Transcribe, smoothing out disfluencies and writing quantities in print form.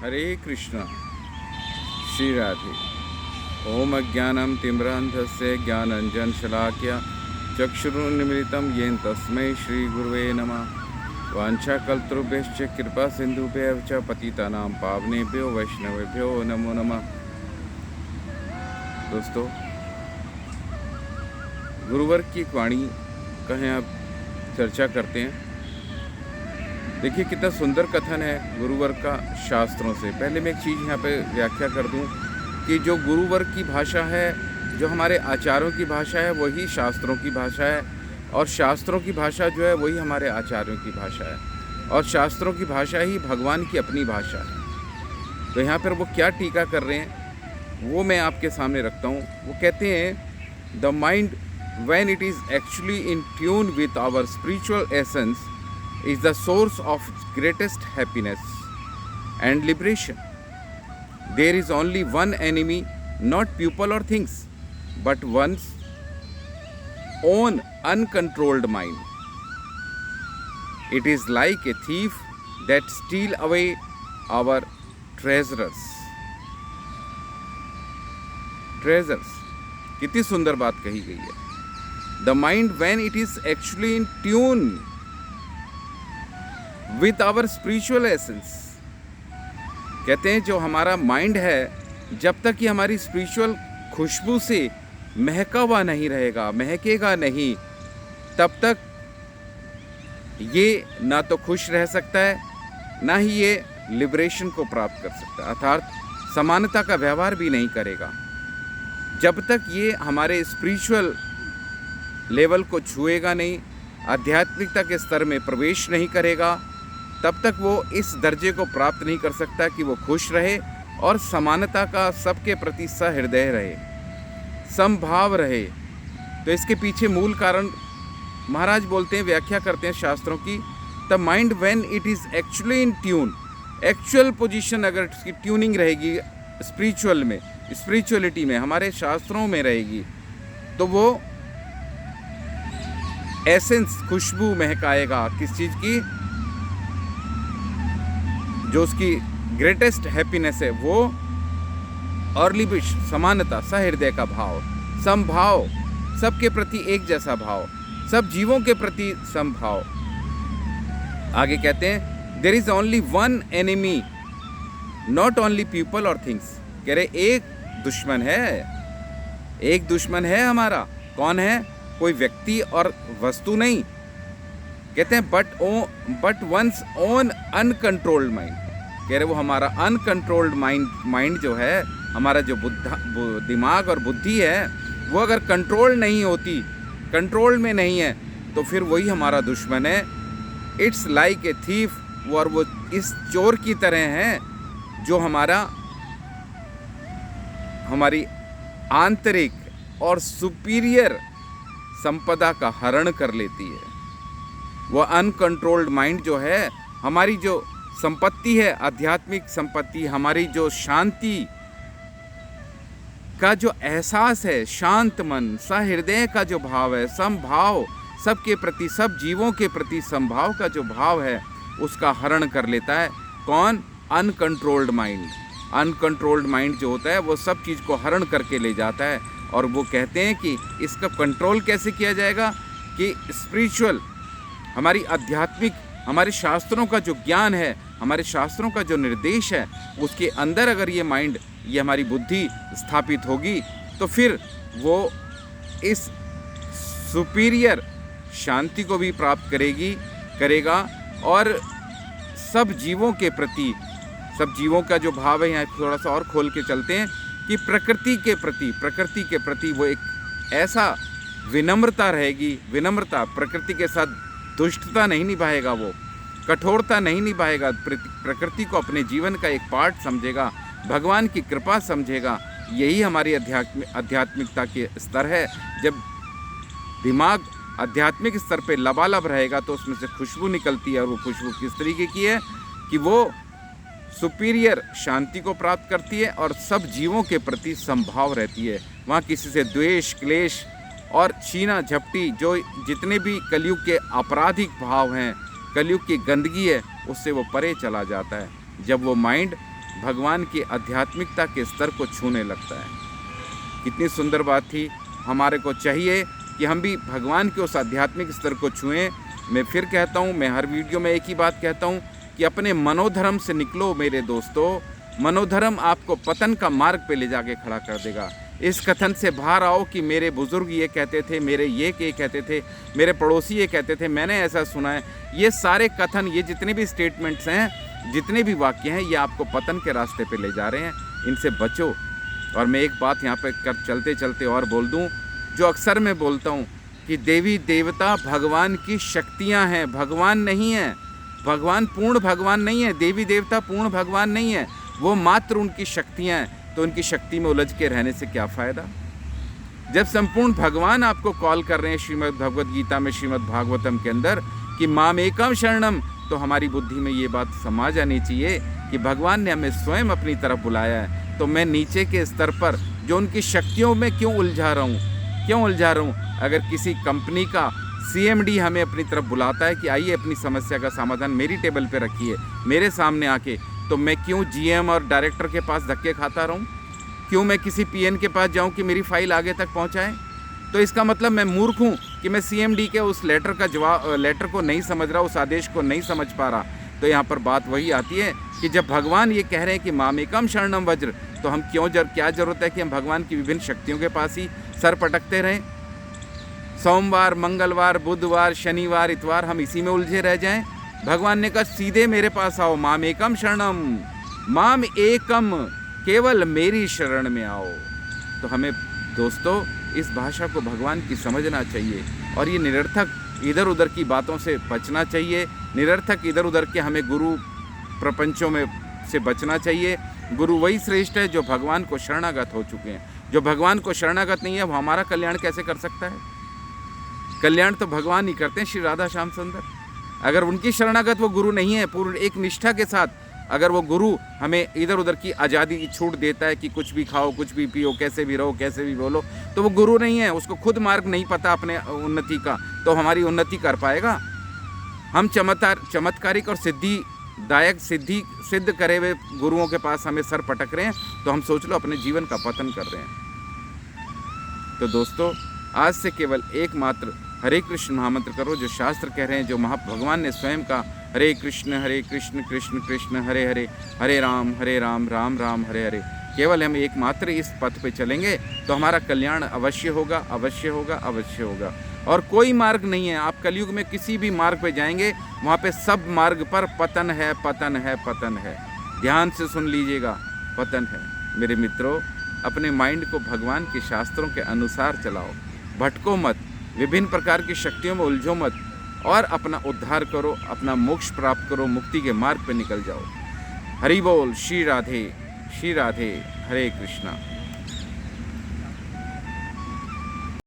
हरे कृष्णा। श्री राधे। ओम अज्ञानं तिम्रान्धस्य ज्ञानञ्जनशलाकया चक्षुरुन्मीलितं येन तस्मै श्रीगुरुवे नमः। वाञ्छाकल्पतरुभ्यश्च कृपा सिन्धुभ्यः च पतितानां पावनेभ्यो वैष्णवेभ्यो नमो नमः। दोस्तों, गुरुवर की एक वाणी का यहाँ चर्चा करते हैं। देखिए कितना सुंदर कथन है गुरुवर का शास्त्रों से। पहले मैं एक चीज़ यहाँ पे व्याख्या कर दूँ कि जो गुरुवर की भाषा है, जो हमारे आचार्यों की भाषा है, वही शास्त्रों की भाषा है, और शास्त्रों की भाषा जो है वही हमारे आचार्यों की भाषा है, और शास्त्रों की भाषा ही भगवान की अपनी भाषा है। तो यहाँ पर वो क्या टीका कर रहे हैं वो मैं आपके सामने रखता हूँ। वो कहते हैं, the mind when it is actually in tune with our spiritual essence is the source of greatest happiness and liberation. There is only one enemy, not people or things, but one's own uncontrolled mind. It is like a thief that steals away our treasures. कितनी सुंदर बात कही गई है। The mind, when it is actually in tune with our spiritual essence, कहते हैं जो हमारा माइंड है, जब तक कि हमारी स्पिरिचुअल खुशबू से महका हुआ नहीं रहेगा, महकेगा नहीं, तब तक ये ना तो खुश रह सकता है, ना ही ये लिबरेशन को प्राप्त कर सकता है, अर्थात समानता का व्यवहार भी नहीं करेगा। जब तक ये हमारे स्पिरिचुअल लेवल को छुएगा नहीं, आध्यात्मिकता के स्तर में प्रवेश नहीं करेगा, तब तक वो इस दर्जे को प्राप्त नहीं कर सकता कि वो खुश रहे और समानता का सबके प्रति सहृदय रहे, समभाव रहे। तो इसके पीछे मूल कारण महाराज बोलते हैं, व्याख्या करते हैं शास्त्रों की, the mind when it is actually in tune, actual position अगर इसकी ट्यूनिंग रहेगी स्पिरिचुअल में, स्पिरिचुअलिटी में, हमारे शास्त्रों में रहेगी, तो वो एसेंस, खुशबू महकाएगा किस चीज़ की, जो उसकी ग्रेटेस्ट हैप्पीनेस है वो, और लिबिश, समानता, सहृदय का भाव, समभाव, सबके प्रति एक जैसा भाव, सब जीवों के प्रति समभाव। आगे कहते हैं, there is only one enemy, not only people और थिंग्स। कह रहे एक दुश्मन है, एक दुश्मन है हमारा। कौन है? कोई व्यक्ति और वस्तु नहीं। कहते हैं but one's own uncontrolled mind. कह रहे वो हमारा अनकंट्रोल्ड माइंड जो है, हमारा जो दिमाग और बुद्धि है, वो अगर कंट्रोल नहीं होती, कंट्रोल में नहीं है, तो फिर वही हमारा दुश्मन है। इट्स लाइक ए थीफ, और वो इस चोर की तरह है जो हमारी आंतरिक और सुपीरियर संपदा का हरण कर लेती है। वो अनकंट्रोल्ड माइंड जो है, हमारी जो संपत्ति है, आध्यात्मिक संपत्ति, हमारी जो शांति का जो एहसास है, शांत मन, सहृदय का जो भाव है, समभाव, सबके प्रति, सब जीवों के प्रति समभाव का जो भाव है, उसका हरण कर लेता है। कौन? Uncontrolled mind. अनकंट्रोल्ड माइंड जो होता है वो सब चीज़ को हरण करके ले जाता है। और वो कहते हैं कि इसका कंट्रोल कैसे किया जाएगा, कि स्पिरिचुअल, हमारी आध्यात्मिक, हमारे शास्त्रों का जो ज्ञान है, हमारे शास्त्रों का जो निर्देश है, उसके अंदर अगर ये माइंड, ये हमारी बुद्धि स्थापित होगी, तो फिर वो इस सुपीरियर शांति को भी प्राप्त करेगा, और सब जीवों के प्रति, सब जीवों का जो भाव है, यहाँ थोड़ा सा और खोल के चलते हैं, कि प्रकृति के प्रति वो एक ऐसा विनम्रता रहेगी, विनम्रता, प्रकृति के साथ दुष्टता नहीं निभाएगा, वो कठोरता नहीं निभाएगा, प्रकृति को अपने जीवन का एक पार्ट समझेगा, भगवान की कृपा समझेगा। यही हमारी आध्यात्मिकता के स्तर है। जब दिमाग आध्यात्मिक स्तर पे लबालब रहेगा तो उसमें से खुशबू निकलती है, और वो खुशबू किस तरीके की है कि वो सुपीरियर शांति को प्राप्त करती है और सब जीवों के प्रति समभाव रहती है। वहाँ किसी से द्वेष, क्लेश और छीना झपटी, जो जितने भी कलयुग के आपराधिक भाव हैं, कलयुग की गंदगी है, उससे वो परे चला जाता है। जब वो माइंड भगवान की आध्यात्मिकता के स्तर को छूने लगता है। कितनी सुंदर बात थी। हमारे को चाहिए कि हम भी भगवान के उस आध्यात्मिक स्तर को छुएं। मैं फिर कहता हूँ, मैं हर वीडियो में एक ही बात कहता हूँ कि अपने मनोधर्म से निकलो मेरे दोस्तों। मनोधर्म आपको पतन का मार्ग पे ले जाके खड़ा कर देगा। इस कथन से बाहर आओ कि मेरे बुजुर्ग ये कहते थे, मेरे ये कहते थे, मेरे पड़ोसी ये कहते थे, मैंने ऐसा सुना है। ये सारे कथन, ये जितने भी स्टेटमेंट्स हैं, जितने भी वाक्य हैं, ये आपको पतन के रास्ते पे ले जा रहे हैं। इनसे बचो। और मैं एक बात यहाँ पे कर चलते चलते और बोल दूँ, जो अक्सर मैं बोलता हूँ कि देवी देवता भगवान की शक्तियाँ हैं, भगवान नहीं है। भगवान पूर्ण भगवान नहीं है, देवी देवता पूर्ण भगवान नहीं है, वो मात्र उनकी शक्तियाँ हैं। तो उनकी शक्ति में उलझ के रहने से क्या फ़ायदा, जब संपूर्ण भगवान आपको कॉल कर रहे हैं श्रीमद् भगवद गीता में, श्रीमद् भागवतम के अंदर कि माम एकम शरणम। तो हमारी बुद्धि में ये बात समा जानी चाहिए कि भगवान ने हमें स्वयं अपनी तरफ बुलाया है। तो मैं नीचे के स्तर पर जो उनकी शक्तियों में क्यों उलझा रहा हूँ? अगर किसी कंपनी का CMD हमें अपनी तरफ बुलाता है कि आइए अपनी समस्या का समाधान मेरी टेबल पे रखिए, मेरे सामने आके, तो मैं क्यों GM और डायरेक्टर के पास धक्के खाता रहूं? क्यों मैं किसी PN के पास जाऊं कि मेरी फाइल आगे तक पहुंचाएं? तो इसका मतलब मैं मूर्ख हूं कि मैं CMD के उस लेटर को नहीं समझ रहा, उस आदेश को नहीं समझ पा रहा। तो यहाँ पर बात वही आती है कि जब भगवान ये कह रहे हैं कि मामेकम शरणम वज्र, तो हम क्या ज़रूरत है कि हम भगवान की विभिन्न शक्तियों के पास ही सर पटकते रहें? सोमवार, मंगलवार, बुधवार, शनिवार, इतवार हम इसी में उलझे रह जाएं? भगवान ने कहा सीधे मेरे पास आओ, माम एकम शरणम, माम एकम, केवल मेरी शरण में आओ। तो हमें दोस्तों इस भाषा को भगवान की समझना चाहिए और ये निरर्थक इधर उधर की बातों से बचना चाहिए। निरर्थक इधर उधर के हमें गुरु प्रपंचों में से बचना चाहिए। गुरु वही श्रेष्ठ है जो भगवान को शरणागत हो चुके हैं। जो भगवान को शरणागत नहीं है वो हमारा कल्याण कैसे कर सकता है? कल्याण तो भगवान ही करते हैं, श्री राधा श्याम सुंदर। अगर उनकी शरणागत वो गुरु नहीं है, पूर्ण एक निष्ठा के साथ अगर वो गुरु हमें इधर उधर की आज़ादी की छूट देता है कि कुछ भी खाओ, कुछ भी पियो, कैसे भी रहो, कैसे भी बोलो, तो वो गुरु नहीं है। उसको खुद मार्ग नहीं पता अपने उन्नति का, तो हमारी उन्नति कर पाएगा? हम चमत्कारिक और सिद्ध करे हुए गुरुओं के पास हमें सर पटक रहे हैं, तो हम सोच लो अपने जीवन का पतन कर रहे हैं। तो दोस्तों आज से केवल एकमात्र हरे कृष्ण महामंत्र करो, जो शास्त्र कह रहे हैं, जो भगवान ने स्वयं का हरे कृष्ण कृष्ण कृष्ण हरे हरे, हरे राम राम राम हरे हरे। केवल हम एकमात्र इस पथ पे चलेंगे तो हमारा कल्याण अवश्य होगा, अवश्य होगा, अवश्य होगा। और कोई मार्ग नहीं है, आप कलयुग में किसी भी मार्ग पे जाएंगे, वहाँ पे सब मार्ग पर पतन है, पतन है, पतन है। ध्यान से सुन लीजिएगा, पतन है। मेरे मित्रों, अपने माइंड को भगवान के शास्त्रों के अनुसार चलाओ, भटको मत, विभिन्न प्रकार की शक्तियों में उलझो मत, और अपना उद्धार करो, अपना मोक्ष प्राप्त करो, मुक्ति के मार्ग पर निकल जाओ। हरि बोल, श्री राधे, हरे कृष्णा।